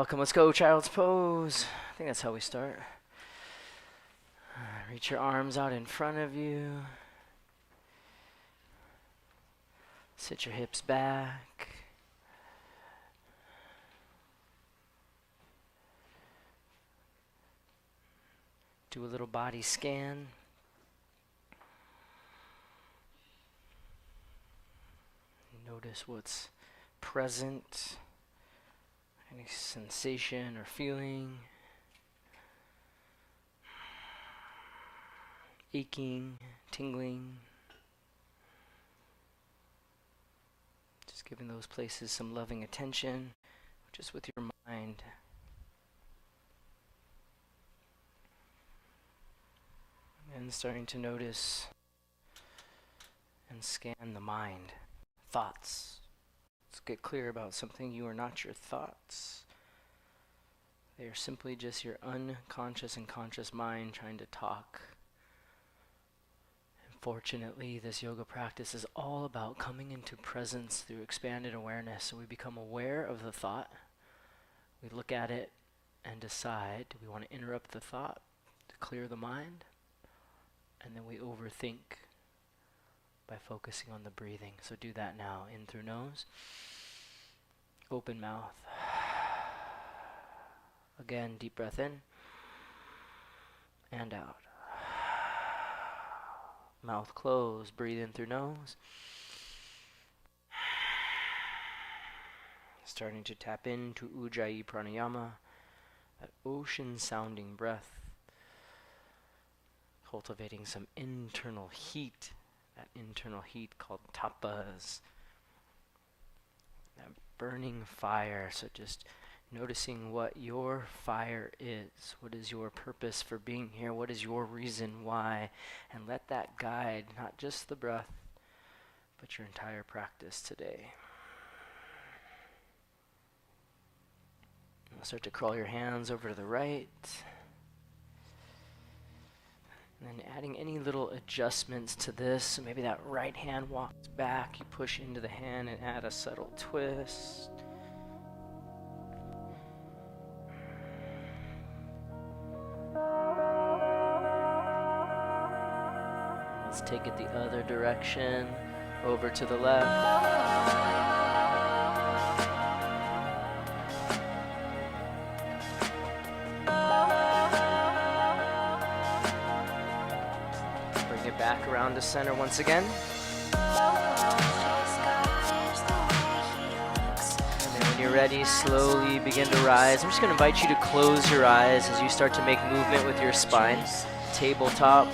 welcome. Let's go, child's pose. I think that's how we start. Reach your arms out in front of you. Sit your hips back. Do a little body scan. Notice what's present. Any sensation or feeling. Aching, tingling. Just giving those places some loving attention, just with your mind. And starting to notice and scan the mind. Thoughts. Let's get clear about something. You are not your thoughts. They are simply just your unconscious and conscious mind trying to talk. And fortunately, this yoga practice is all about coming into presence through expanded awareness. So we become aware of the thought. We look at it and decide, do we want to interrupt the thought to clear the mind? And then we overthink by focusing on the breathing. So do that now. In through nose. Open mouth. Again, deep breath in. And out. Mouth closed. Breathe in through nose. Starting to tap into Ujjayi Pranayama. That ocean sounding breath. Cultivating some internal heat. That internal heat called tapas. That burning fire. So just noticing what your fire is. What is your purpose for being here? What is your reason why? And let that guide not just the breath, but your entire practice today. And start to crawl your hands over to the right. And then adding any little adjustments to this. So maybe that right hand walks back. You push into the hand and add a subtle twist. Let's take it the other direction. Over to the left. Back around to center once again. And then when you're ready, slowly begin to rise. I'm just going to invite you to close your eyes as you start to make movement with your spine. Tabletop,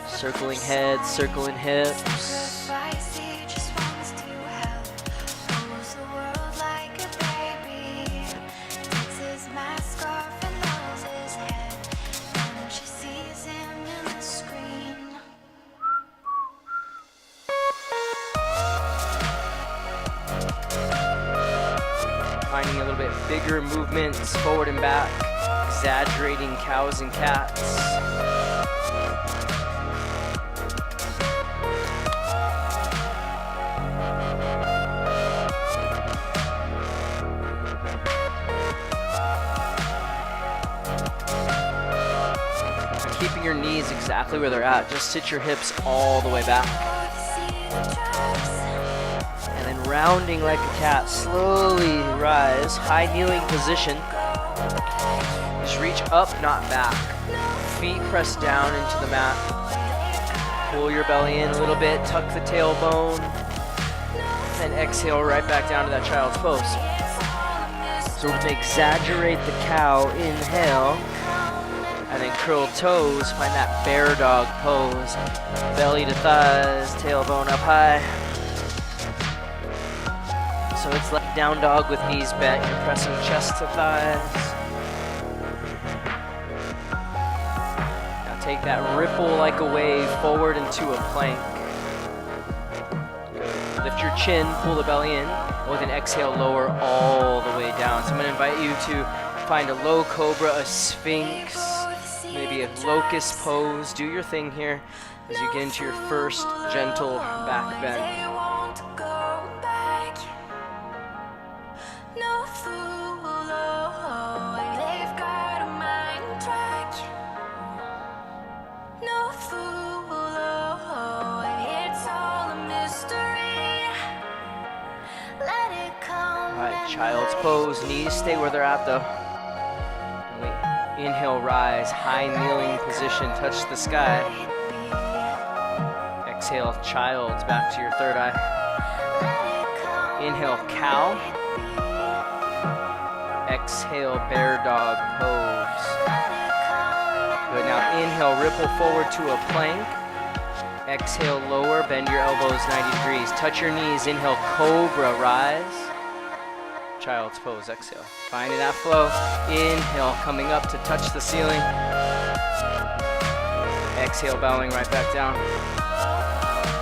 circling head, circling hips. Finding a little bit bigger movements forward and back, exaggerating cows and cats. And keeping your knees exactly where they're at. Just sit your hips all the way back. Rounding like a cat, slowly rise, high kneeling position. Just reach up, not back. Feet press down into the mat. Pull your belly in a little bit, tuck the tailbone, and exhale right back down to that child's pose. So we're going to exaggerate the cow, inhale, and then curl toes, find that bear dog pose. Belly to thighs, tailbone up high. So it's like down dog with knees bent. You're pressing chest to thighs. Now take that ripple like a wave forward into a plank. Good. Lift your chin, pull the belly in. With an exhale, lower all the way down. So I'm going to invite you to find a low cobra, a sphinx, maybe a locust pose. Do your thing here as you get into your first gentle back bend. Child's pose, knees stay where they're at though. Inhale, rise, high kneeling position, touch the sky. Exhale, child's back to your third eye. Inhale, cow. Exhale, bear dog pose. Good, now inhale, ripple forward to a plank. Exhale, lower, bend your elbows 90 degrees. Touch your knees, inhale, cobra, rise. Child's pose, exhale. Finding that flow. Inhale, coming up to touch the ceiling. Exhale, bowing right back down.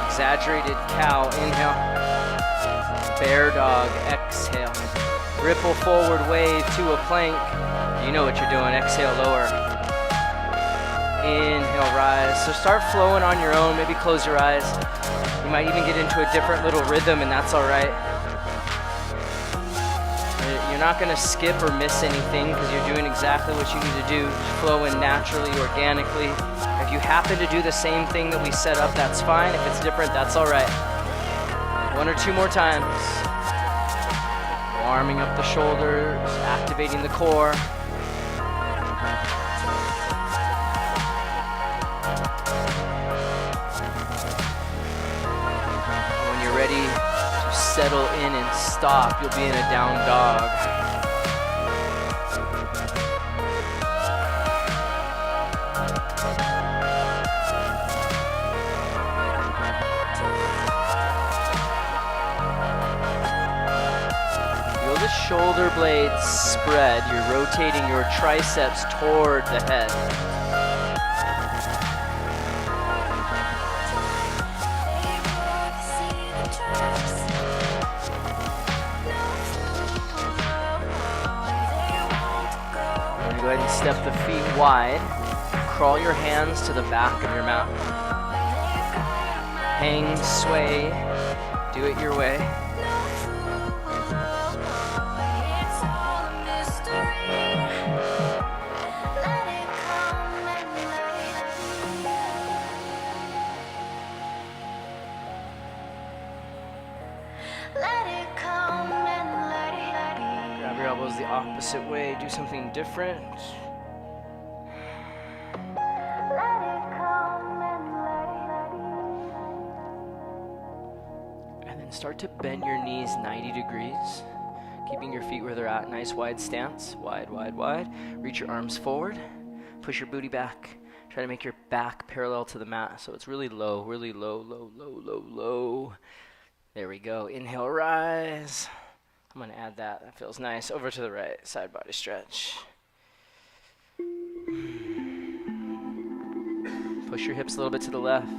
Exaggerated cow, inhale. Bear dog, exhale. Ripple forward, wave to a plank. You know what you're doing, exhale, lower. Inhale, rise. So start flowing on your own, maybe close your eyes. You might even get into a different little rhythm, and that's all right. You're not going to skip or miss anything because you're doing exactly what you need to do, flowing naturally, organically. If you happen to do the same thing that we set up, that's fine. If it's different, that's all right. 1 or 2 more times. Warming up the shoulders, activating the core. When you're ready to settle in and stop, you'll be in a down dog. Feel the shoulder blades spread. You're rotating your triceps toward the head. Go ahead and step the feet wide. Crawl your hands to the back of your mat. Hang, sway, do it your way. Grab your elbows the opposite way, do something different. And then start to bend your knees 90 degrees, keeping your feet where they're at. Nice wide stance, wide, wide, wide. Reach your arms forward, push your booty back. Try to make your back parallel to the mat so it's really low, low, low, low, low, low. There we go. Inhale, rise. I'm going to add that. That feels nice. Over to the right. Side body stretch. Push your hips a little bit to the left.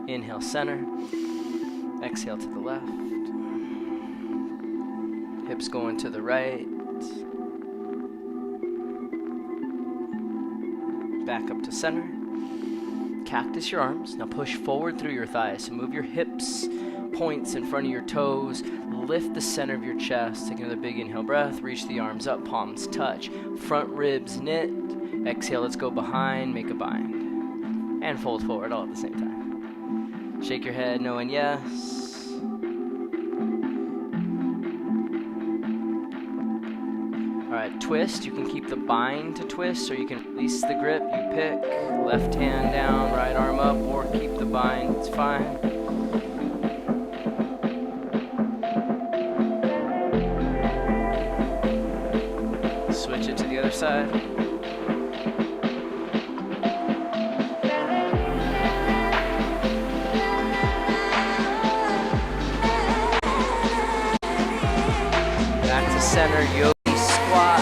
Inhale, center. Exhale to the left. Hips going to the right. Back up to center. Cactus your arms. Now push forward through your thighs. So move your hips, points in front of your toes. Lift the center of your chest. Take another big inhale breath. Reach the arms up, palms touch. Front ribs knit. Exhale, let's go behind, make a bind. And fold forward all at the same time. Shake your head, knowing yes. Alright, twist. You can keep the bind to twist, or you can release the grip. You pick. Left hand down, right arm up, or keep the bind. It's fine. Switch it to the other side. Back to center, yogi squat.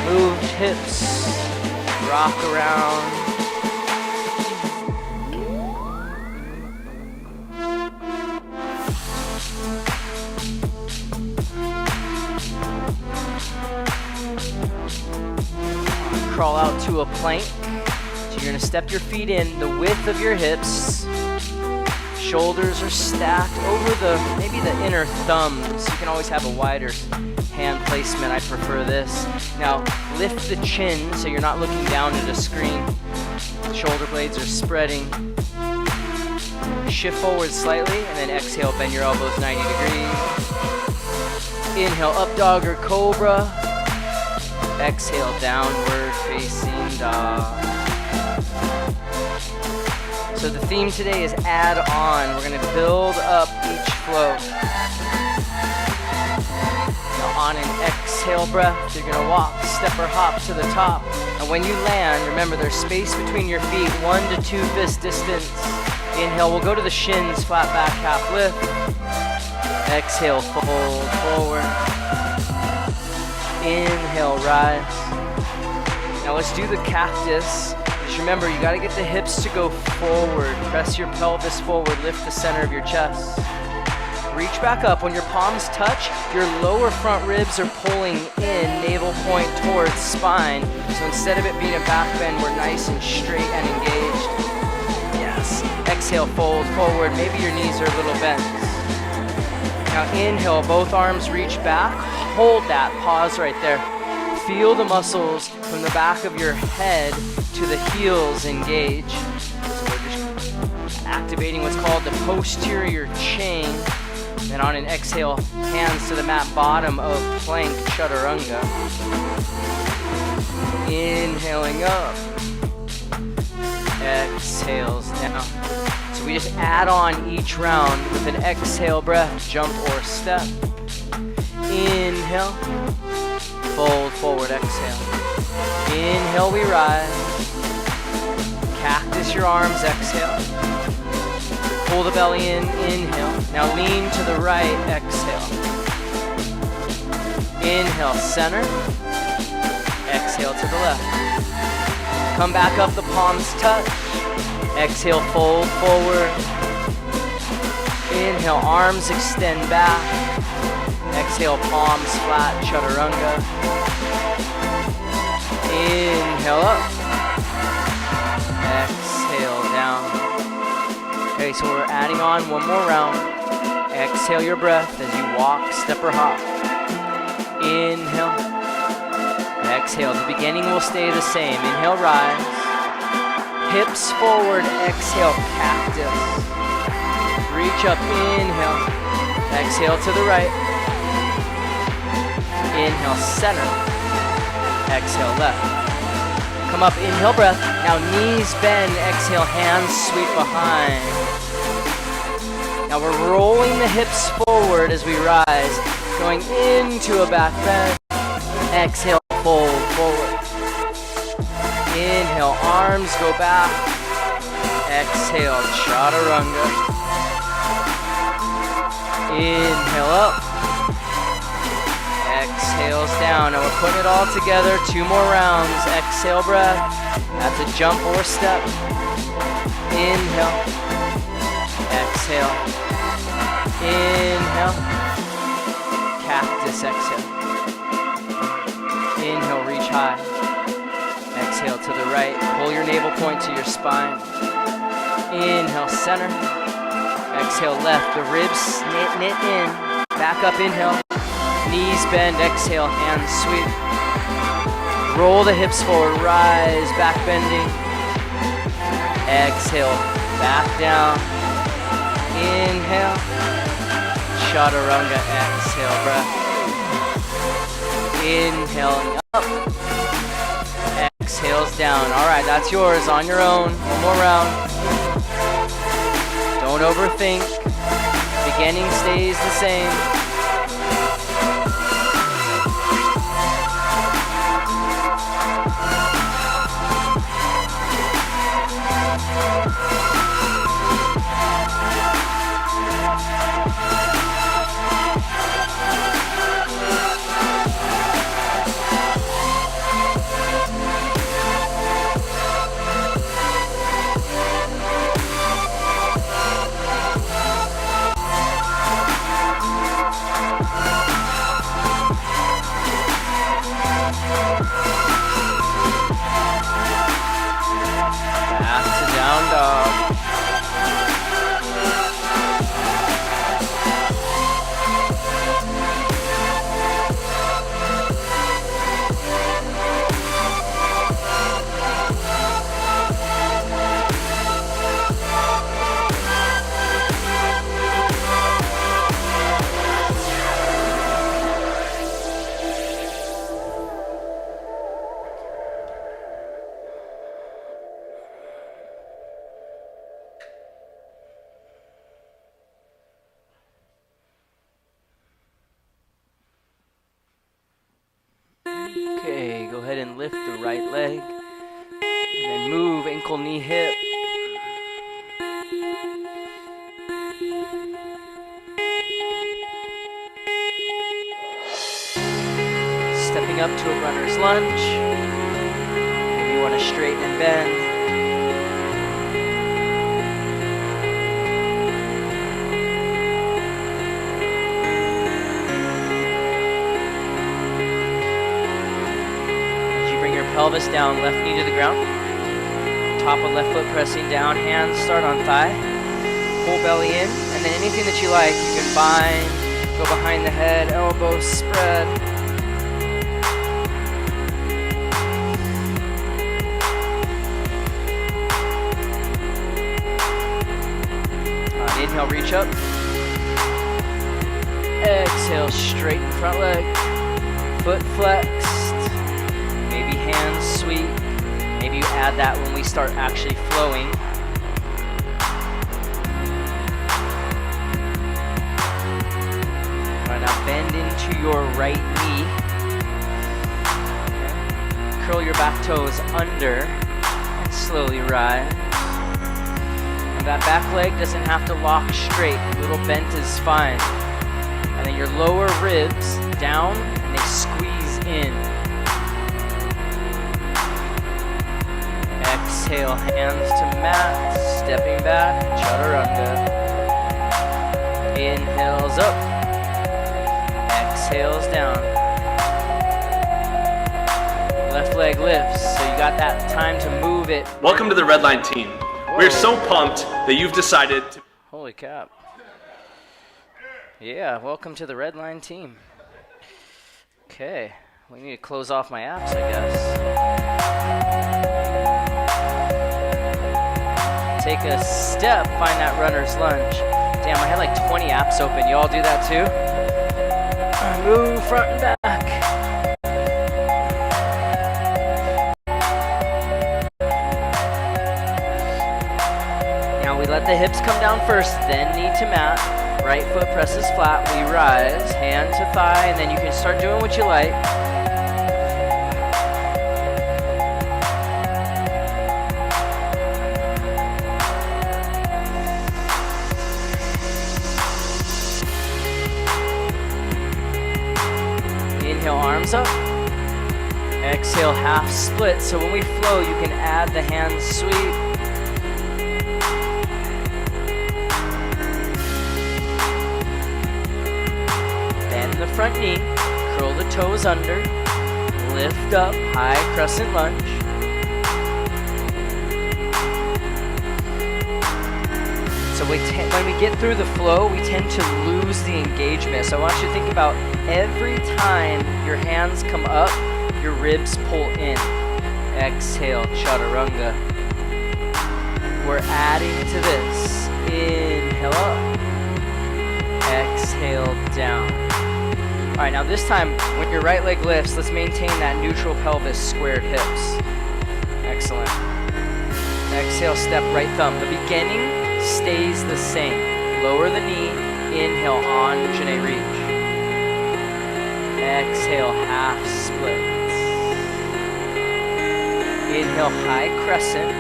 Moved hips, rock around. Crawl out to a plank. So you're going to step your feet in the width of your hips. Shoulders are stacked over maybe the inner thumbs. You can always have a wider hand placement. I prefer this. Now lift the chin so you're not looking down at a screen. Shoulder blades are spreading. Shift forward slightly, and then exhale, bend your elbows 90 degrees. Inhale, up dog or cobra. Exhale, downward facing dog. So the theme today is add on. We're gonna build up each flow. Now on an exhale breath, you're gonna walk, step or hop to the top. And when you land, remember there's space between your feet, 1 to 2 fist distance. Inhale, we'll go to the shins, flat back, half lift. Exhale, fold forward. Inhale, rise. Now let's do the cactus. Just remember, you gotta get the hips to go forward. Press your pelvis forward, lift the center of your chest. Reach back up. When your palms touch, your lower front ribs are pulling in, navel point towards spine. So instead of it being a back bend, we're nice and straight and engaged. Yes. Exhale, fold forward. Maybe your knees are a little bent. Now inhale, both arms reach back. Hold that, pause right there. Feel the muscles from the back of your head to the heels engage. So we're just activating what's called the posterior chain. And on an exhale, hands to the mat, bottom of plank, chaturanga. Inhaling up. Exhales down. So we just add on each round with an exhale breath, jump or step. Inhale, fold forward, exhale. Inhale, we rise. Cactus your arms, exhale. Pull the belly in, inhale. Now lean to the right, exhale. Inhale, center. Exhale to the left. Come back up, the palms touch. Exhale, fold forward. Inhale, arms extend back. Exhale, palms flat, chaturanga. Inhale up. Exhale down. Okay, so we're adding on one more round. Exhale your breath as you walk, step or hop. Inhale. Exhale. The beginning will stay the same. Inhale, rise. Hips forward, exhale, cactus. Reach up, inhale. Exhale to the right. Inhale, center. Exhale, left. Come up, inhale, breath. Now knees bend, exhale, hands sweep behind. Now we're rolling the hips forward as we rise, going into a back bend. Exhale, fold forward. Inhale, arms go back. Exhale, chaturanga. Inhale up. Exhales down. Now we're putting it all together. 2 more rounds. Exhale breath. That's a jump or step. Inhale. Exhale. Inhale. Cactus, exhale. Inhale, reach high. Exhale to the right. Pull your navel point to your spine. Inhale, center. Exhale, left. The ribs knit in. Back up, inhale. Knees bend, exhale, hands sweep. Roll the hips forward, rise, back bending. Exhale, back down. Inhale. Chaturanga, exhale, breath. Inhaling up. Exhales down. All right, that's yours on your own. One more round. Don't overthink. Beginning stays the same. Okay, go ahead and lift the right leg. And then move ankle, knee, hip. Stepping up to a runner's lunge. Maybe you want to straighten and bend. Pelvis down, left knee to the ground. Top of left foot pressing down, hands start on thigh. Pull belly in, and then anything that you like, you can bind, go behind the head, elbows spread. Inhale, reach up. Exhale, straighten front leg. Foot flexed. Maybe hands sweep. Maybe you add that when we start actually flowing. All right, now bend into your right knee. Okay. Curl your back toes under and slowly rise. And that back leg doesn't have to lock straight. A little bent is fine. And then your lower ribs down and they squeeze in. Exhale, hands to mat, stepping back, chaturanga. Inhales up, exhales down. Left leg lifts, so you got that time to move it. Welcome to the Red Line team. Whoa. We're so pumped that you've decided to... Holy cap. Yeah, welcome to the Red Line team. Okay, we need to close off my apps, I guess. Take a step, find that runner's lunge. Damn, I had like 20 apps open. You all do that too? Move front and back. Now we let the hips come down first, then knee to mat. Right foot presses flat, we rise, hand to thigh, and then you can start doing what you like. Inhale, arms up. Exhale, half split. So when we flow, you can add the hand sweep. Bend the front knee, curl the toes under, lift up, high crescent lunge. So when we get through the flow, we tend to lose the engagement. So I want you to think about every time your hands come up, your ribs pull in. Exhale, chaturanga. We're adding to this. Inhale up. Exhale down. All right, now this time, when your right leg lifts, let's maintain that neutral pelvis, squared hips. Excellent. Exhale, step right thumb. The beginning stays the same. Lower the knee, inhale, Anjane reach. Exhale, half split. Inhale, high crescent.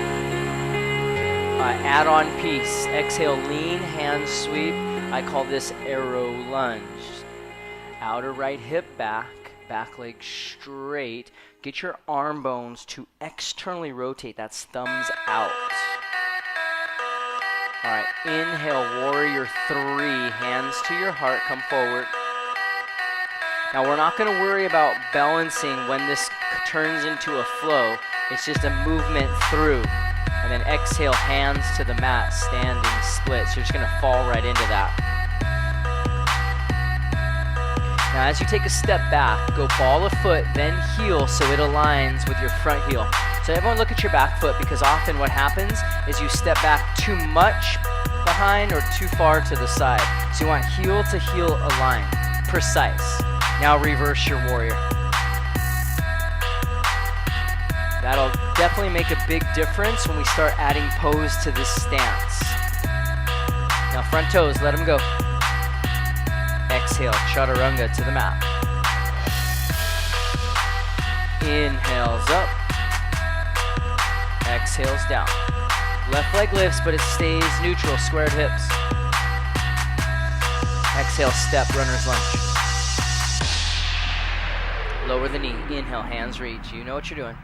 Add on piece. Exhale, lean, hand sweep. I call this arrow lunge. Outer right hip back, back leg straight. Get your arm bones to externally rotate. That's thumbs out. All right, inhale, warrior three. Hands to your heart, come forward. Now we're not going to worry about balancing when this turns into a flow. It's just a movement through. And then exhale, hands to the mat, standing split. So you're just going to fall right into that. Now as you take a step back, go ball of foot, then heel so it aligns with your front heel. So everyone look at your back foot, because often what happens is you step back too much behind or too far to the side. So you want heel to heel align, precise. Now reverse your warrior. That'll definitely make a big difference when we start adding pose to this stance. Now front toes, let them go. Exhale, chaturanga to the mat. Inhales up. Exhales down. Left leg lifts, but it stays neutral, squared hips. Exhale, step, runner's lunge. Lower the knee. Inhale, hands reach. You know what you're doing.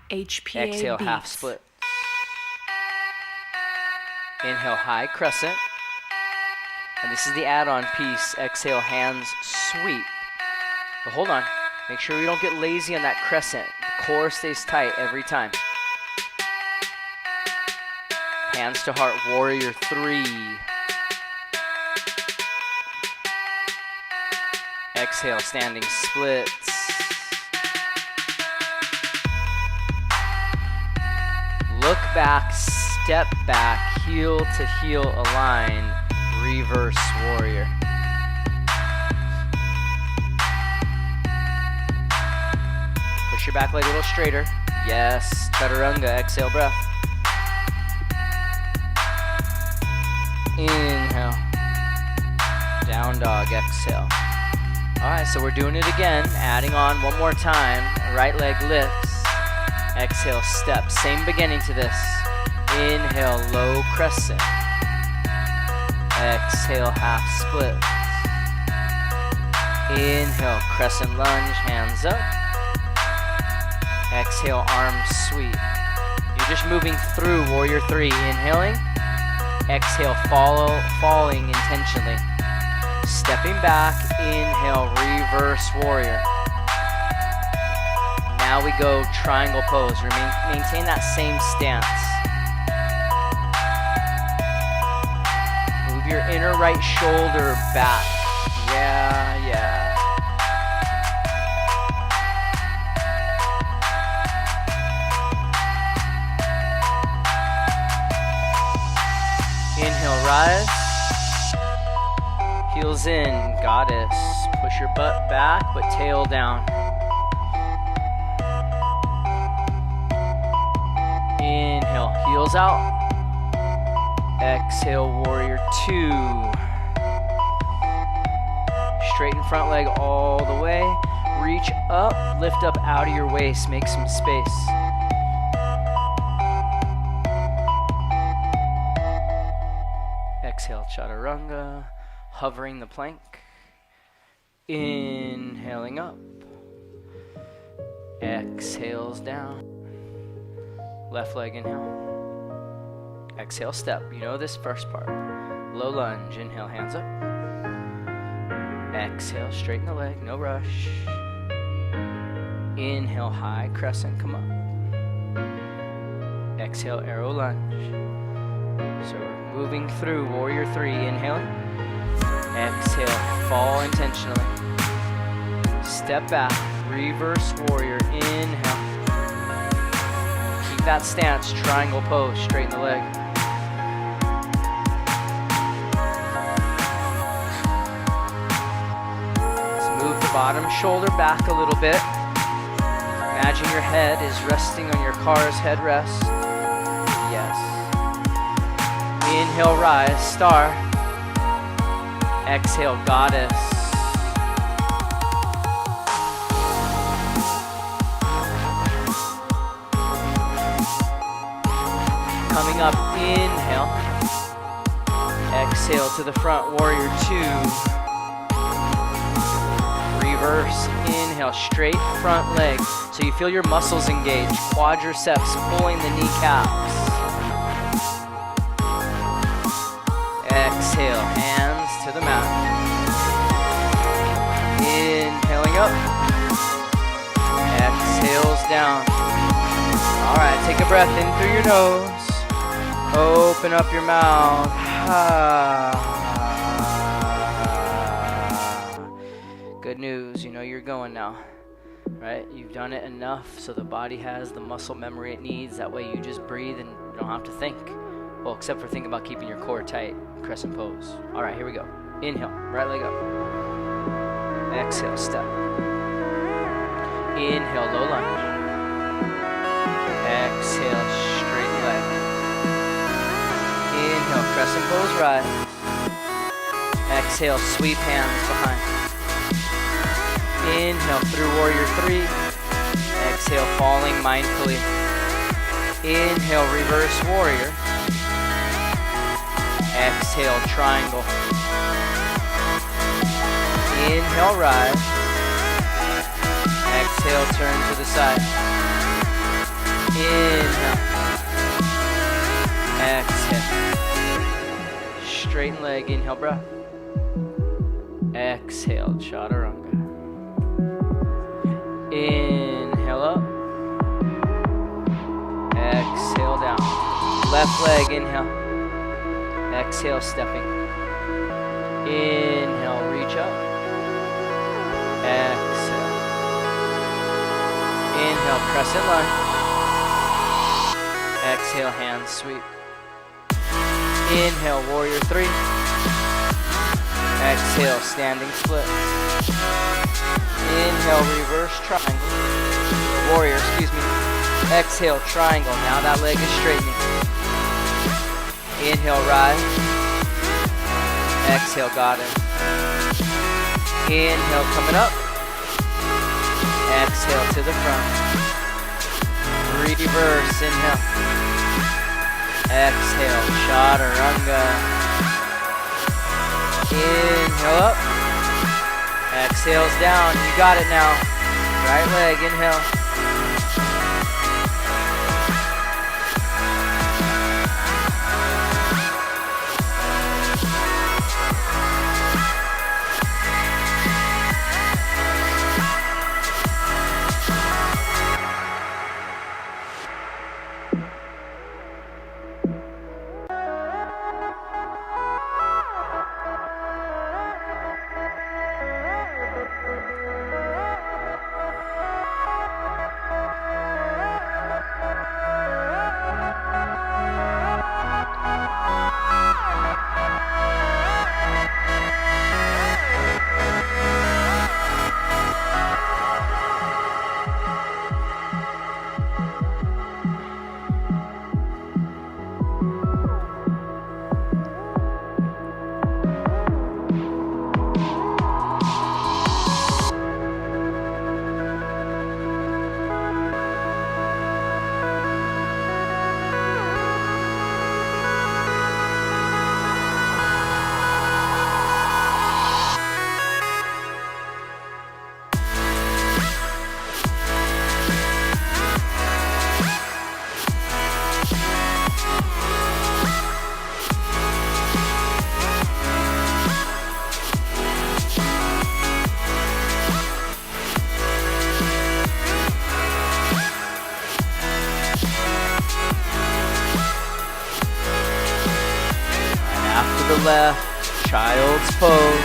HPA Exhale, beats. half split. Inhale, high crescent. And this is the add-on piece. Exhale, hands sweep. But hold on. Make sure you don't get lazy on that crescent. The core stays tight every time. Hands to heart, warrior 3. Exhale, standing splits. Look back, step back, heel to heel aligned, reverse warrior. Push your back leg a little straighter. Yes, chaturanga, exhale breath. Inhale. Down dog, exhale. Alright, so we're doing it again. Adding on one more time. Right leg lifts. Exhale, step. Same beginning to this. Inhale, low crescent. Exhale, half split. Inhale, crescent lunge, hands up. Exhale, arms sweep. You're just moving through warrior 3. Inhaling. Exhale, falling intentionally. Stepping back, inhale, reverse warrior. Now we go triangle pose. Maintain that same stance. Move your inner right shoulder back. Yeah. Inhale, rise. Heels in, goddess. Push your butt back, but tail down. Inhale, heels out. Exhale, warrior 2. Straighten front leg all the way. Reach up, lift up out of your waist, make some space. Exhale, chaturanga. Hovering the plank. Inhaling up. Exhales down. Left leg inhale. Exhale, step. You know this first part. Low lunge. Inhale, hands up. Exhale, straighten the leg. No rush. Inhale, high crescent. Come up. Exhale, arrow lunge. So we're moving through warrior 3. Inhaling. Exhale, fall intentionally. Step back, reverse warrior, inhale. Keep that stance, triangle pose, straighten the leg. Let's move the bottom shoulder back a little bit. Imagine your head is resting on your car's headrest. Yes. Inhale, rise, star. Exhale, goddess. Coming up, inhale. Exhale to the front, warrior 2. Reverse, inhale, straight front leg. So you feel your muscles engage. Quadriceps pulling the kneecaps. Exhale, hands to the mat. Inhaling up. Exhales down. All right, take a breath in through your nose. Open up your mouth. Good news, you know you're going now, right? You've done it enough so the body has the muscle memory it needs. That way you just breathe and you don't have to think. Well, except for thinking about keeping your core tight. Crescent pose. All right, here we go. Inhale, right leg up. Exhale, step. Inhale, low lunge. Exhale, straight leg. Inhale, crescent pose, rise. Exhale, sweep hands behind. Inhale through warrior 3. Exhale, falling mindfully. Inhale, reverse warrior. Exhale, triangle. Inhale, rise. Exhale, turn to the side. Inhale. Exhale. Straighten leg, inhale, breath. Exhale, chaturanga. Inhale up. Exhale down. Left leg, inhale. Exhale, stepping. Inhale, reach up. Exhale. Inhale, crescent lunge. Exhale, hand sweep. Inhale, warrior three. Exhale, standing split. Inhale, reverse triangle. Warrior, excuse me. Exhale, triangle. Now that leg is straightening. Inhale, rise. Exhale, got it. Inhale, coming up. Exhale to the front. Reverse, inhale. Exhale, chaturanga. Inhale up. Exhales down. You got it now. Right leg, inhale. The left, child's pose.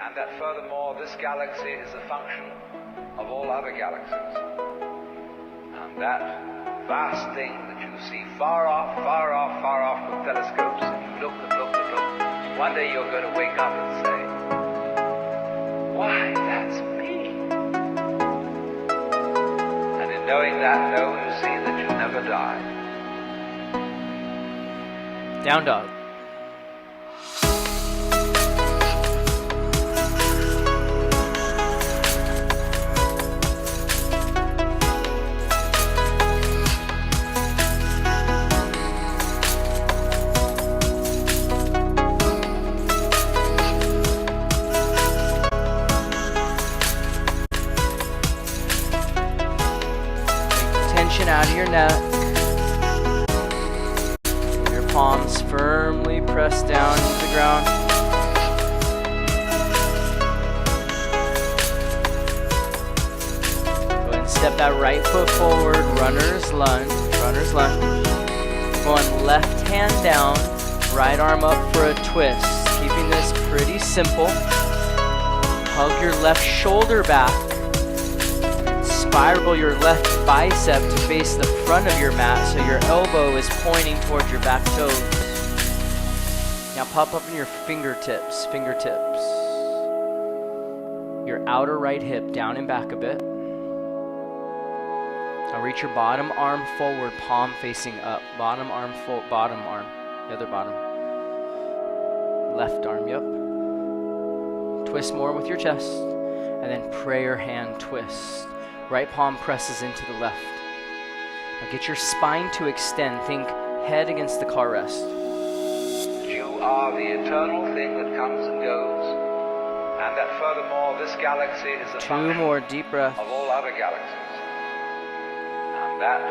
And that furthermore, this galaxy is a function of all other galaxies. And that vast thing that you see far off, far off, far off with telescopes, and you look and look and look, one day you're going to wake up and say, why, that's me. And in knowing that, you see that you never die. Down dog. tension out of your neck. Your palms firmly pressed down into the ground. Go ahead and step that right foot forward, runner's lunge, runner's lunge. Going left hand down, right arm up for a twist. Keeping this pretty simple. Hug your left shoulder back. Spiral your left bicep to face the front of your mat so your elbow is pointing towards your back toes. Now pop up in your fingertips. Your outer right hip down and back a bit. Now reach your bottom arm forward, palm facing up. Bottom arm, the other bottom. Left arm, yep. Twist more with your chest, and then prayer hand twist. Right palm presses into the left. Now get your spine to extend. Think head against the car rest. You are the eternal thing that comes and goes, and that furthermore this galaxy is the Two more deep breaths. of all other galaxies. And that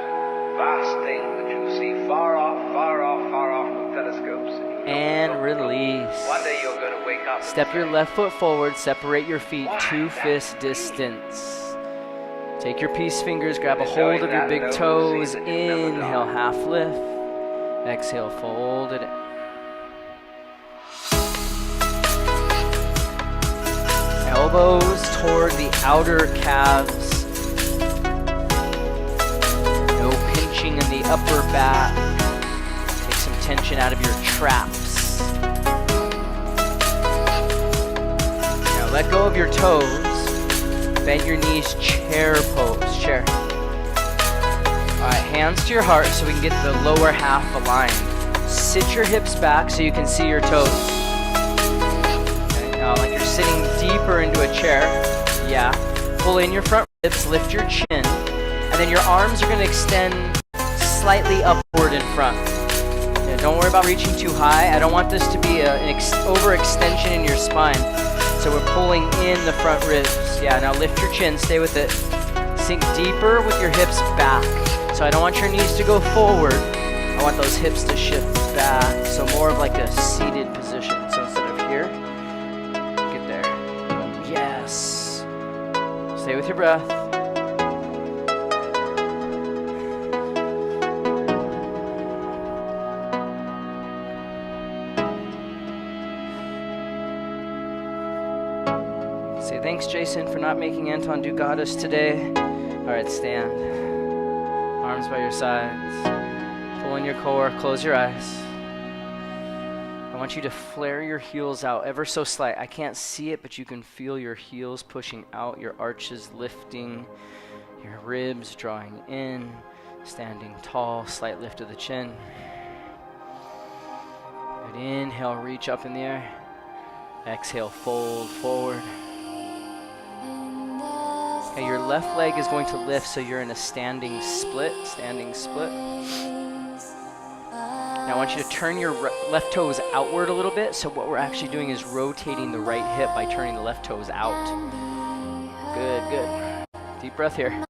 vast thing that you see far off from telescopes. And release. One day you're going to wake up. Step your left foot forward, separate your feet 2 fist distance. Take your peace fingers, grab a hold of your big toes. Inhale, half lift. Exhale, fold it in. Elbows toward the outer calves. No pinching in the upper back. Take some tension out of your traps. Now let go of your toes. Bend your knees, chair pose, chair. All right, hands to your heart so we can get the lower half aligned. Sit your hips back so you can see your toes. Okay, now like you're sitting deeper into a chair. Yeah. Pull in your front ribs, lift your chin, and then your arms are going to extend slightly upward in front. Yeah, don't worry about reaching too high. I don't want this to be an overextension in your spine. So we're pulling in the front ribs. Yeah, now lift your chin, stay with it. Sink deeper with your hips back. So I don't want your knees to go forward. I want those hips to shift back. So more of like a seated position. So instead of here, get there. Yes. Stay with your breath. Say thanks, Jason, for not making Anton do goddess today. All right, stand. Arms by your sides. Pull in your core, close your eyes. I want you to flare your heels out ever so slight. I can't see it, but you can feel your heels pushing out, your arches lifting, your ribs drawing in, standing tall, slight lift of the chin. Good. Inhale, reach up in the air. Exhale, fold forward. Okay, your left leg is going to lift, so you're in a standing split. Now I want you to turn your left toes outward a little bit. So what we're actually doing is rotating the right hip by turning the left toes out. Good. Deep breath here.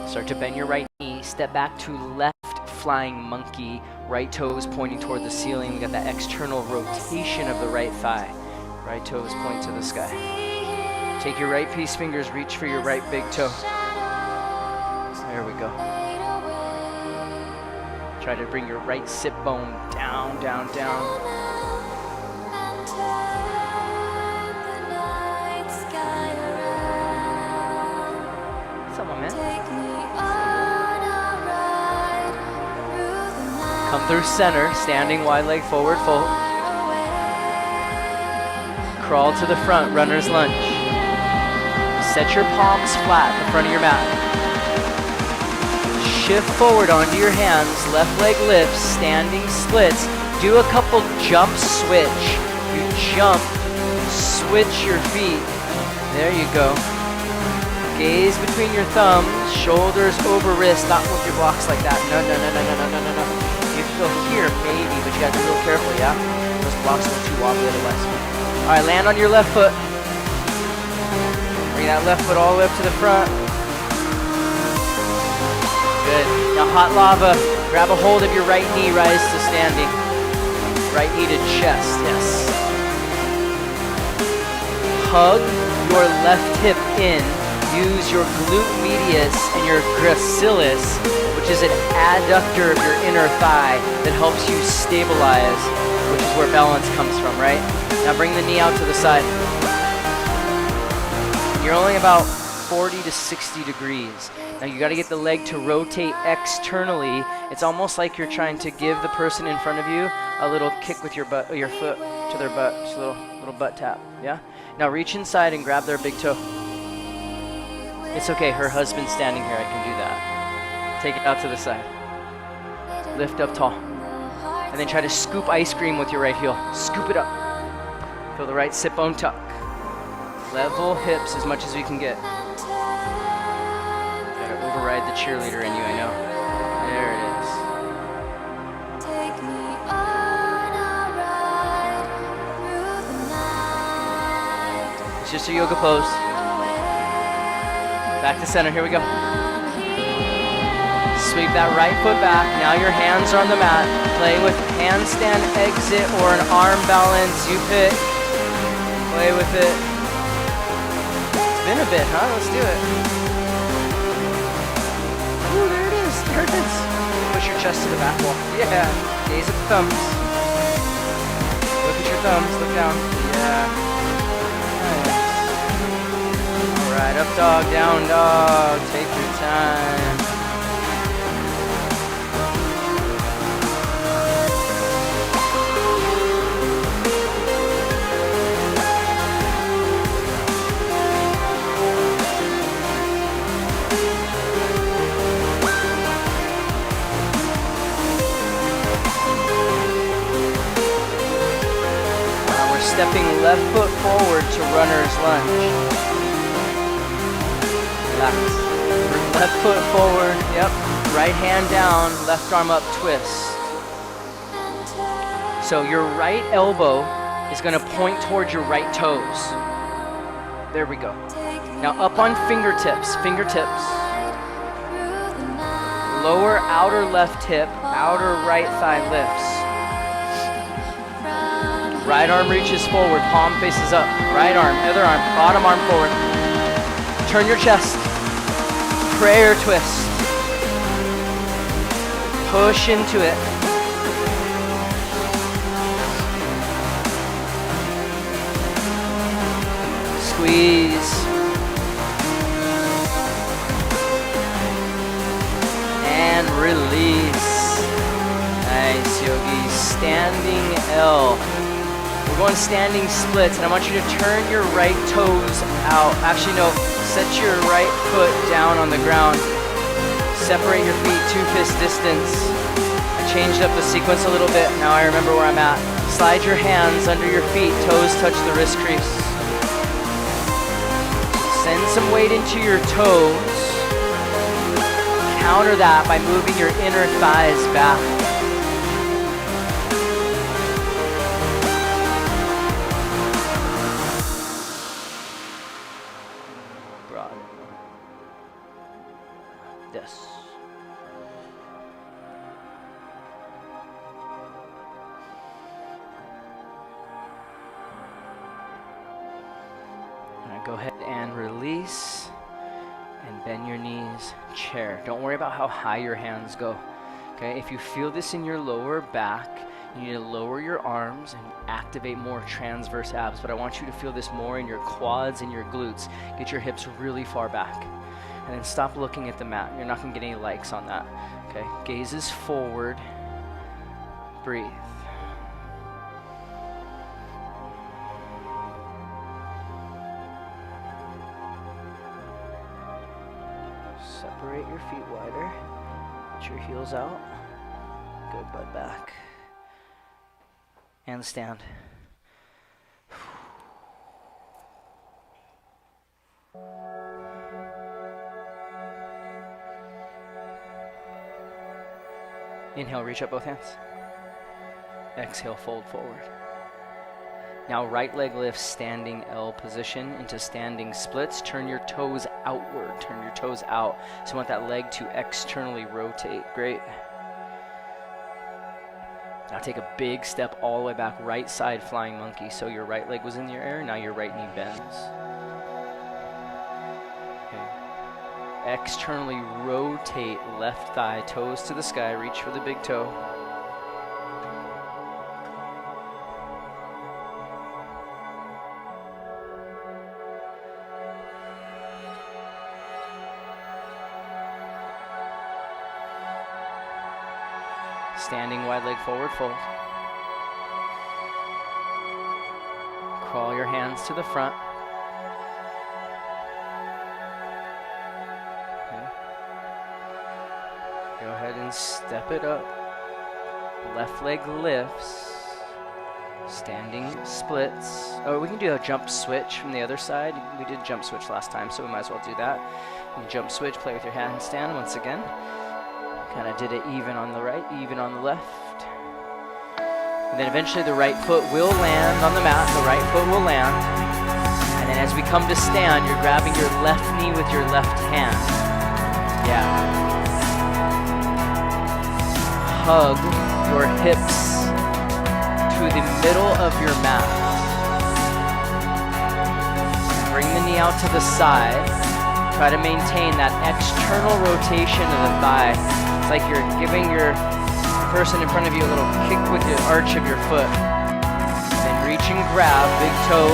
Start to bend your right knee. Step back to left flying monkey. Right toes pointing toward the ceiling. We got that external rotation of the right thigh. Right toes point to the sky. Take your right peace fingers, reach for your right big toe. There we go. Try to bring your right sit bone down. Come on, man. Come through center, standing wide leg forward fold. Crawl to the front, runner's lunge. Set your palms flat in the front of your mat. Shift forward onto your hands, left leg lifts, standing splits. Do a couple jump switch. You jump, switch your feet. There you go. Gaze between your thumbs, shoulders over wrist, not with your blocks like that. No. You can go here maybe, but you gotta be real careful, yeah? Those blocks go too wobbly otherwise. All right, land on your left foot. Bring that left foot all the way up to the front. Good. Now hot lava. Grab a hold of your right knee, rise to standing. Right knee to chest, yes. Hug your left hip in. Use your glute medius and your gracilis, which is an adductor of your inner thigh that helps you stabilize, which is where balance comes from, right? Now bring the knee out to the side. You're only about 40 to 60 degrees. Now you gotta get the leg to rotate externally. It's almost like you're trying to give the person in front of you a little kick with your butt, your foot to their butt, just a little butt tap, yeah? Now reach inside and grab their big toe. It's okay, her husband's standing here, I can do that. Take it out to the side. Lift up tall. And then try to scoop ice cream with your right heel. Scoop it up. Feel the right sit bone tuck. Level hips as much as we can get. Gotta override the cheerleader in you, I know. There it is. It's just a yoga pose. Back to center, here we go. Sweep that right foot back. Now your hands are on the mat. Playing with handstand exit or an arm balance. You pick. Play with it. It's been a bit, huh? Let's do it. Ooh, there it is. There it is. Push your chest to the back wall. Yeah. Gaze at the thumbs. Look at your thumbs. Look down. Yeah. Alright, up dog, down dog. Take your time. Stepping left foot forward to runner's lunge. Relax. Left foot forward, yep. Right hand down, left arm up, twist. So your right elbow is gonna point towards your right toes. There we go. Now up on fingertips, Lower outer left hip, outer right thigh lifts. Right arm reaches forward, palm faces up. Right arm, other arm, bottom arm forward. Turn your chest. Prayer twist. Push into it. Squeeze. And release. Nice, yogi. Standing L. We're going standing splits, and I want you to turn your right toes out. Actually, no, set your right foot down on the ground. Separate your feet 2 fist distance. I changed up the sequence a little bit. Now I remember where I'm at. Slide your hands under your feet. Toes touch the wrist crease. Send some weight into your toes. Counter that by moving your inner thighs back. This. Now go ahead and release and bend your knees, chair. Don't worry about how high your hands go. Okay, if you feel this in your lower back, you need to lower your arms and activate more transverse abs, but I want you to feel this more in your quads and your glutes. Get your hips really far back. And then stop looking at the mat. You're not gonna get any likes on that. Okay, gazes forward. Breathe. Separate your feet wider. Get your heels out. Good, butt back. And stand. Inhale, reach up both hands. Exhale, fold forward. Now right leg lifts, standing L position into standing splits. Turn your toes outward, turn your toes out. So you want that leg to externally rotate. Great. Now take a big step all the way back, right side flying monkey. So your right leg was in the air, now your right knee bends. Okay. Externally rotate left thigh, toes to the sky, reach for the big toe. Standing wide leg forward fold. Crawl your hands to the front. Okay. Go ahead and step it up. Left leg lifts. Standing splits. Oh, we can do a jump switch from the other side. We did jump switch last time, so we might as well do that. And jump switch, play with your handstand once again. Kind of did it even on the right, even on the left. And then eventually the right foot will land on the mat. The right foot will land. And then as we come to stand, you're grabbing your left knee with your left hand. Yeah. Hug your hips to the middle of your mat. Bring the knee out to the side. Try to maintain that external rotation of the thigh. It's like you're giving your person in front of you a little kick with the arch of your foot. Then reach and grab, big toe.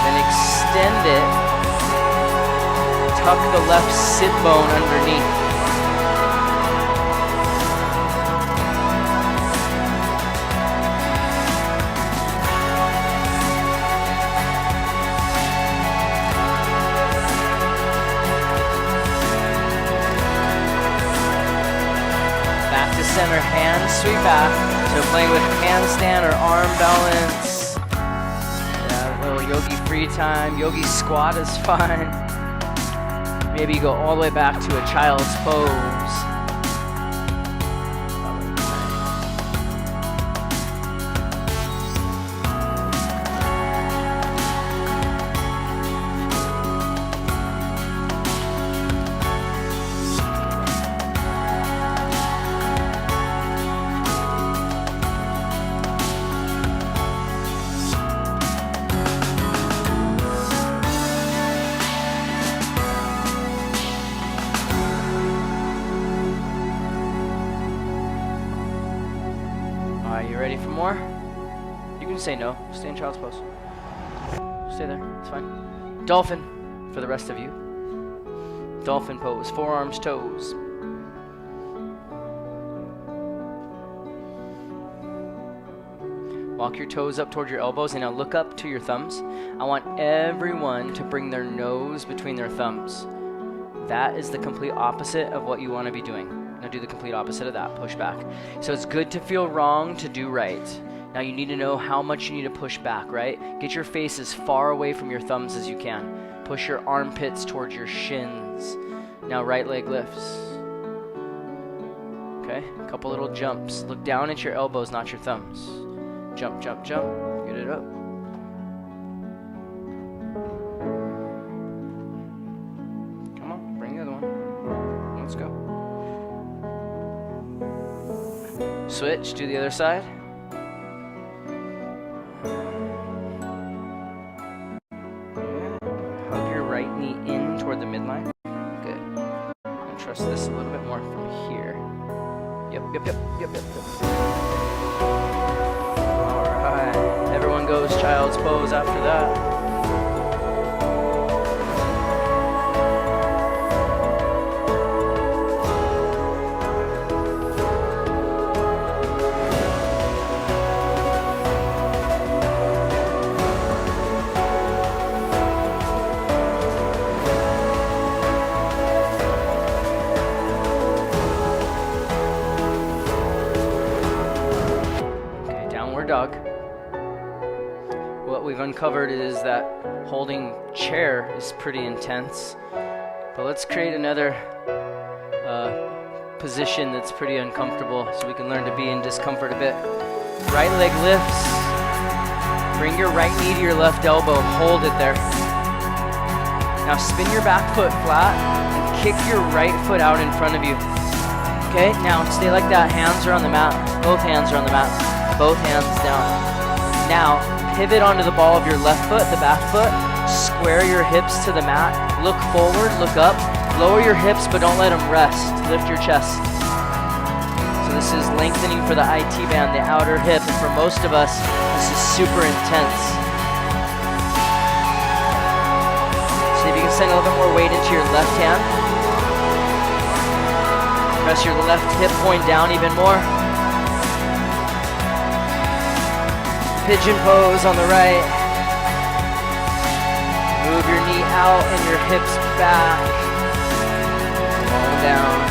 Then extend it. Tuck the left sit bone underneath. Center, hands sweep back. So playing with handstand or arm balance. Yeah, a little yogi free time. Yogi squat is fine. Maybe you go all the way back to a child's pose. Say no. Stay in child's pose. Stay there. It's fine. Dolphin for the rest of you. Dolphin pose. Forearms, toes. Walk your toes up toward your elbows and now look up to your thumbs. I want everyone to bring their nose between their thumbs. That is the complete opposite of what you want to be doing. Now do the complete opposite of that. Push back. So it's good to feel wrong to do right. Now you need to know how much you need to push back, right? Get your face as far away from your thumbs as you can. Push your armpits towards your shins. Now right leg lifts. Okay, a couple little jumps. Look down at your elbows, not your thumbs. Jump, jump, jump. Get it up. Come on, bring the other one. Let's go. Switch, do the other side. This a little bit more from here. Yep. Alright. Everyone goes child's pose after that. Dog. What we've uncovered is that holding chair is pretty intense, but let's create another position that's pretty uncomfortable so we can learn to be in discomfort a bit. Right leg lifts, Bring your right knee to your left elbow. Hold it there. Now spin your back foot flat and kick your right foot out in front of you. Okay, now stay like that. Hands are on the mat. Both hands are on the mat. Both hands down. Now pivot onto the ball of your left foot, the back foot. Square your hips to the mat. Look forward, look up. Lower your hips, but don't let them rest. Lift your chest. So this is lengthening for the IT band, the outer hip. And for most of us, this is super intense. See if you can send a little bit more weight into your left hand. Press your left hip point down even more. Pigeon pose on the right. Move your knee out and your hips back. Long down.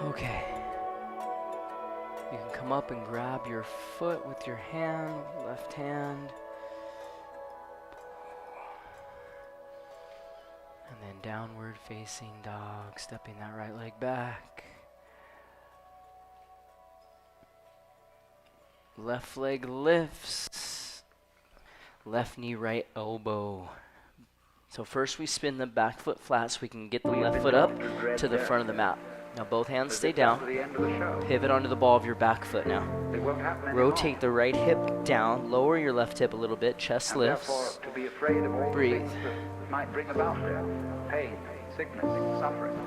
Okay. You can come up and grab your foot with your hand, left hand. And then downward facing dog, stepping that right leg back. Left leg lifts. Left knee, right elbow. So first we spin the back foot flat so we can get the left foot up to the front of the mat. Now both hands stay down. Pivot onto the ball of your back foot now. Rotate the right hip down. Lower your left hip a little bit. Chest lifts. Breathe. Might bring about pain, sickness, suffering.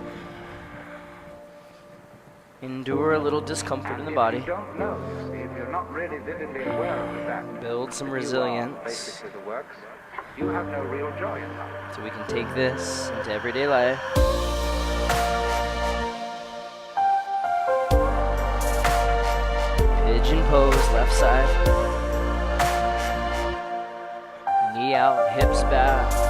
Endure a little discomfort in the body. If you don't know, if you're not really vividly aware of the fact, Build some you are resilience. basically the works, you have no real joy in life. So we can take this into everyday life. Pigeon pose, left side. Knee out, hips back.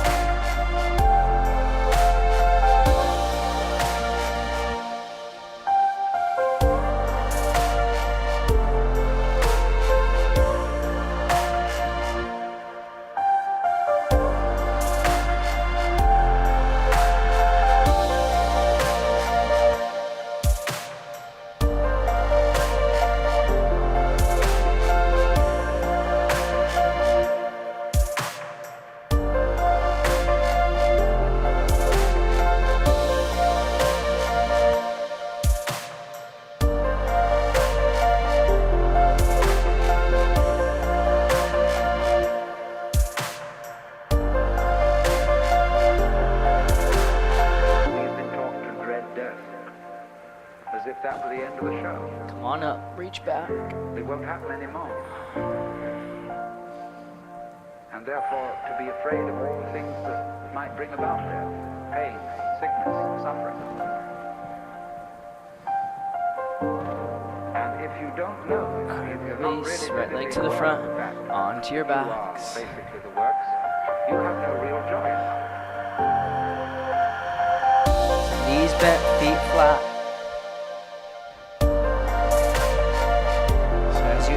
Back. It won't happen anymore. And therefore, to be afraid of all the things that might bring about death, pain, sickness, suffering. And if you don't know, if you're not Release, really right leg to the front, onto your backs. You are basically the works, you have no real joy in life. Knees bent, feet flat.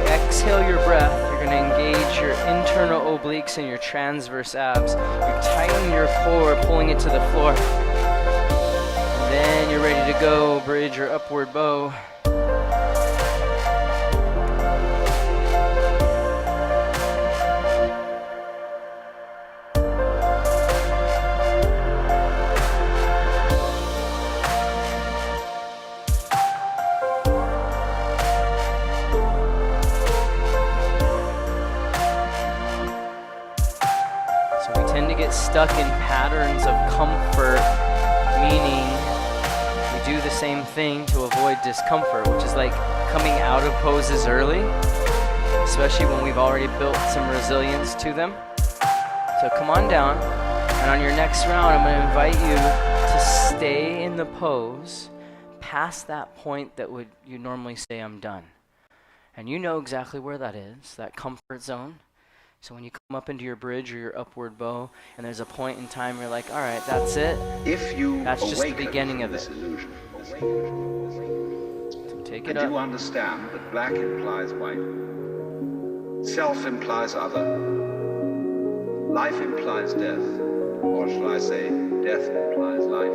Exhale your breath, you're going to engage your internal obliques and your transverse abs. You're tightening your core, pulling it to the floor. And then you're ready to go, bridge your upward bow. Stuck in patterns of comfort, meaning we do the same thing to avoid discomfort, which is like coming out of poses early, especially when we've already built some resilience to them. So come on down, and on your next round, I'm going to invite you to stay in the pose past that point that you normally say I'm done. And you know exactly where that is, that comfort zone. So when you come up into your bridge or your upward bow, and there's a point in time where you're like, all right, that's it. If you That's just the awaken beginning from of this it. illusion, So take it and up. you understand that black implies white, self implies other, life implies death, or shall I say, death implies life.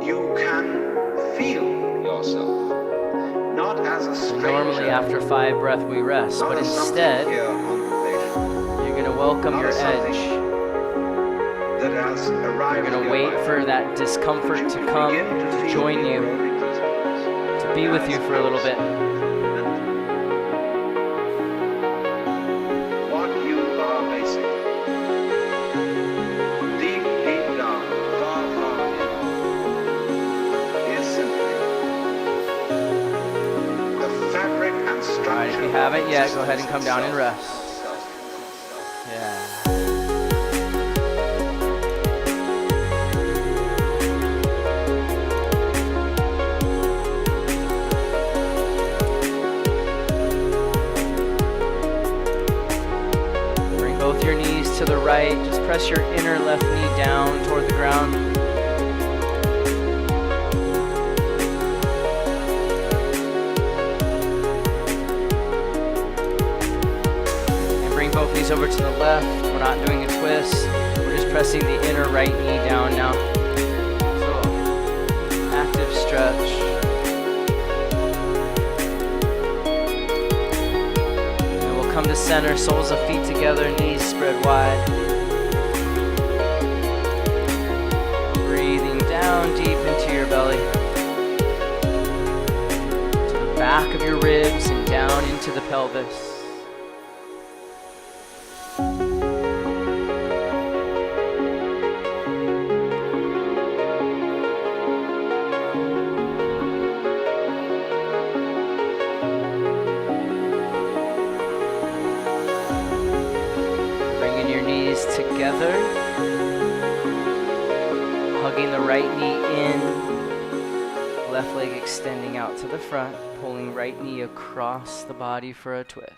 You can feel yourself, not as a stranger. Normally after 5 breaths we rest, not but as something instead here on probation, you're going to welcome not your as something edge. that has arrived You're going to here wait by for that discomfort to come, begin to feel join your you, own existence to be with as you for a little bit. What you are basically, deep, deep down, far, far in, is simply the fabric and structure. All right, if you haven't of yet, go ahead and come down and existence rest. Yeah. Bring both your knees to the right. Just press your inner left knee down toward the ground. Both knees over to the left. We're not doing a twist. We're just pressing the inner right knee down now. So, active stretch. And we'll come to center, soles of feet together, knees spread wide. Breathing down deep into your belly. To the back of your ribs and down into the pelvis. Together, hugging the right knee in, left leg extending out to the front, pulling right knee across the body for a twist.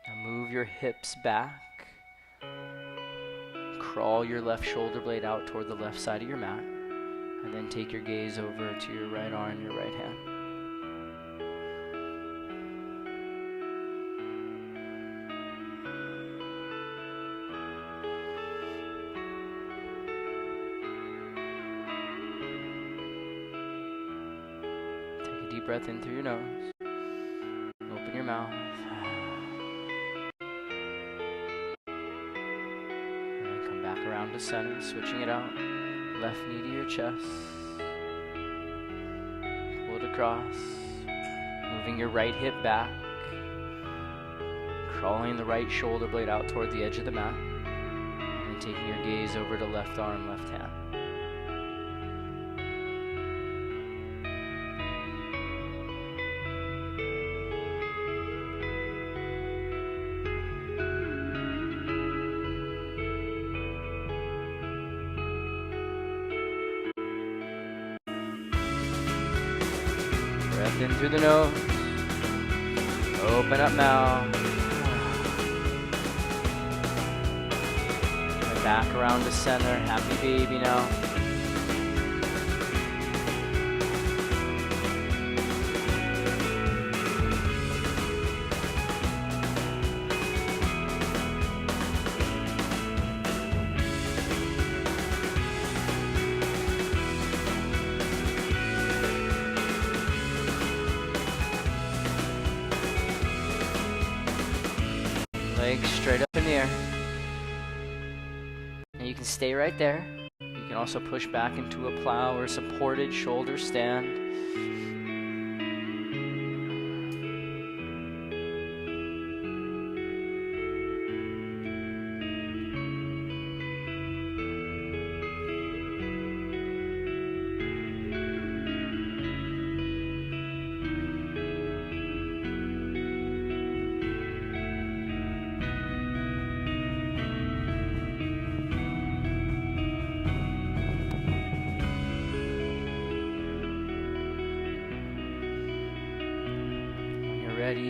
Now move your hips back, crawl your left shoulder blade out toward the left side of your mat, and then take your gaze over to your right arm, your right hand. Deep breath in through your nose. Open your mouth. And then come back around to center, switching it out. Left knee to your chest. Pull it across. Moving your right hip back. Crawling the right shoulder blade out toward the edge of the mat. And then taking your gaze over to left arm, left hand. Breath in through the nose. Open up now. And back around to center. Happy baby now. Legs straight up in the air. And you can stay right there. You can also push back into a plow or supported shoulder stand.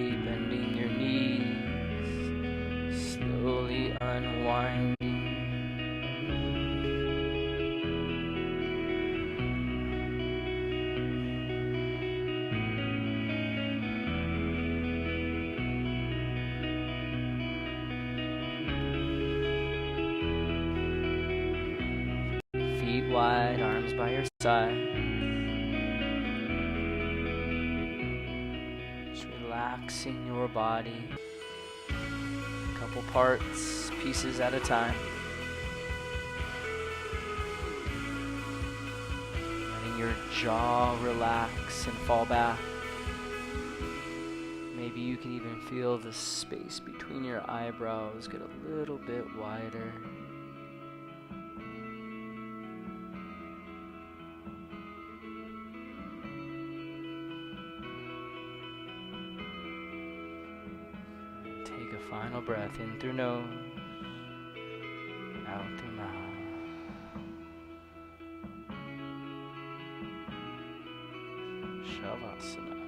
Slowly bending your knees, slowly unwinding. Feet wide, arms by your side. Just relaxing your body, a couple parts, pieces at a time. Letting your jaw relax and fall back. Maybe you can even feel the space between your eyebrows get a little bit wider. Take a final breath in through nose, out through mouth. Shavasana.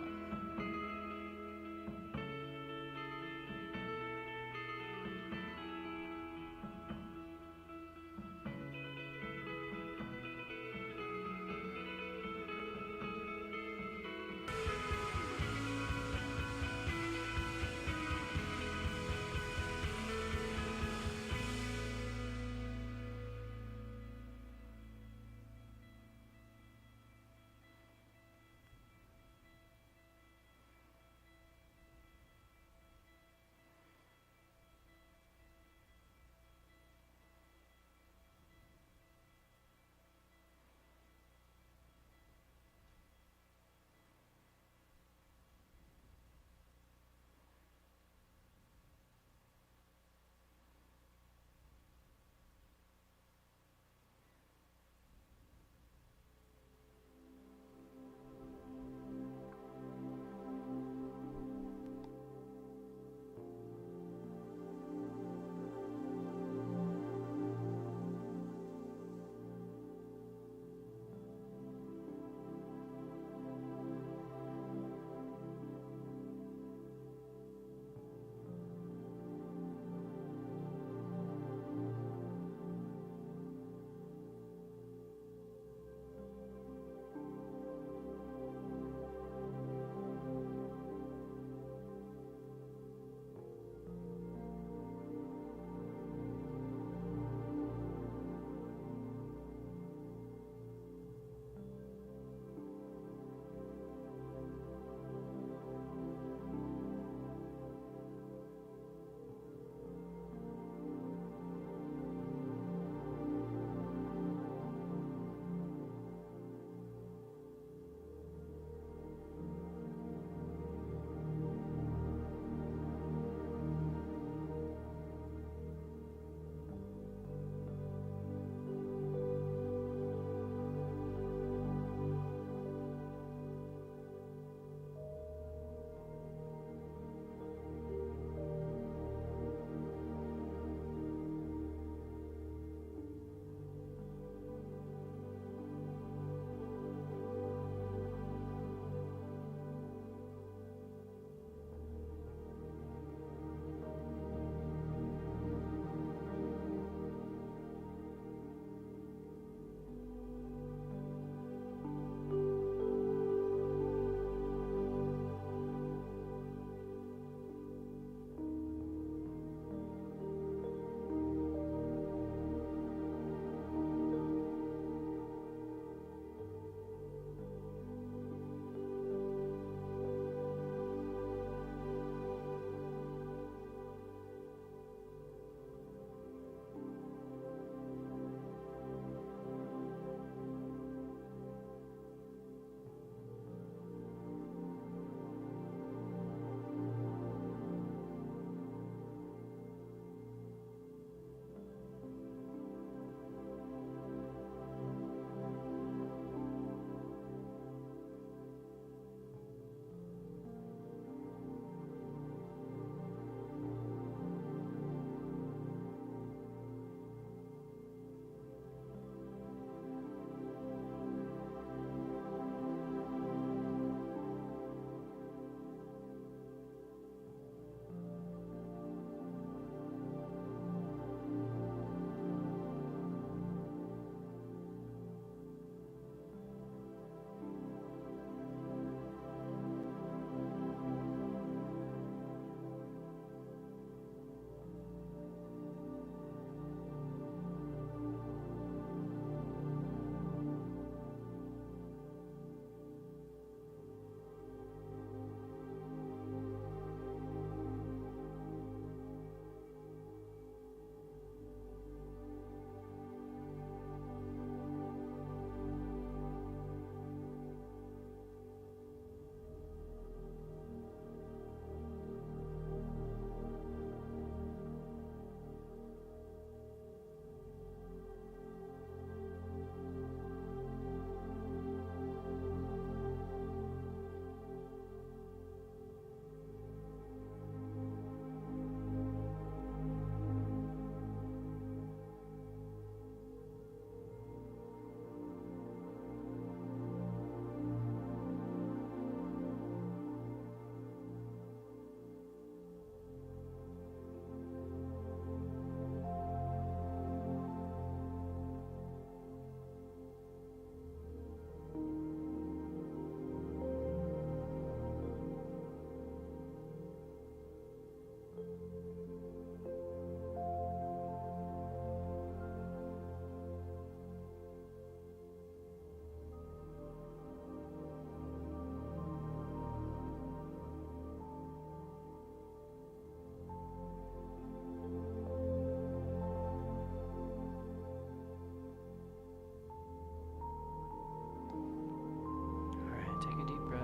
Alright, take a deep breath.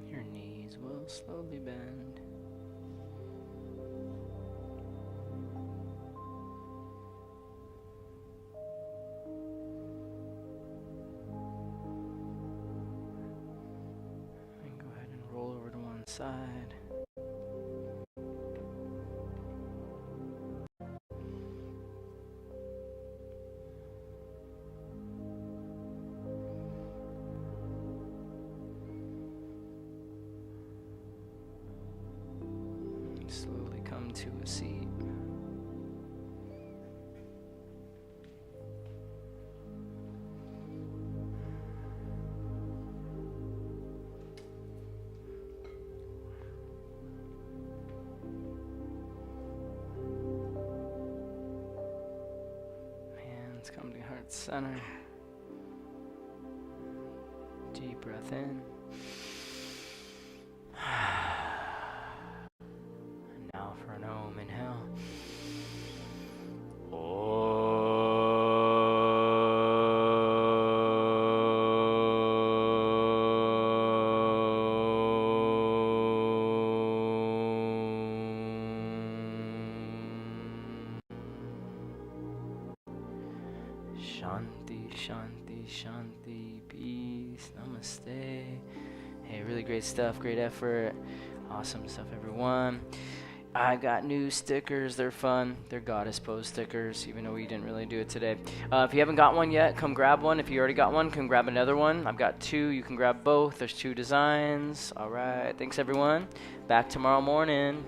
Your knees will slowly bend. And go ahead and roll over to one side. And slowly come to a seat. Hands come to heart center. Deep breath in. And now for an Om inhale. Shanti, shanti, shanti, peace, namaste. Hey, really great stuff, great effort. Awesome stuff, everyone. I got new stickers. They're fun. They're goddess pose stickers, even though we didn't really do it today. If you haven't got one yet, come grab one. If you already got one, come grab another one. I've got two. You can grab both. There's two designs. All right. Thanks, everyone. Back tomorrow morning.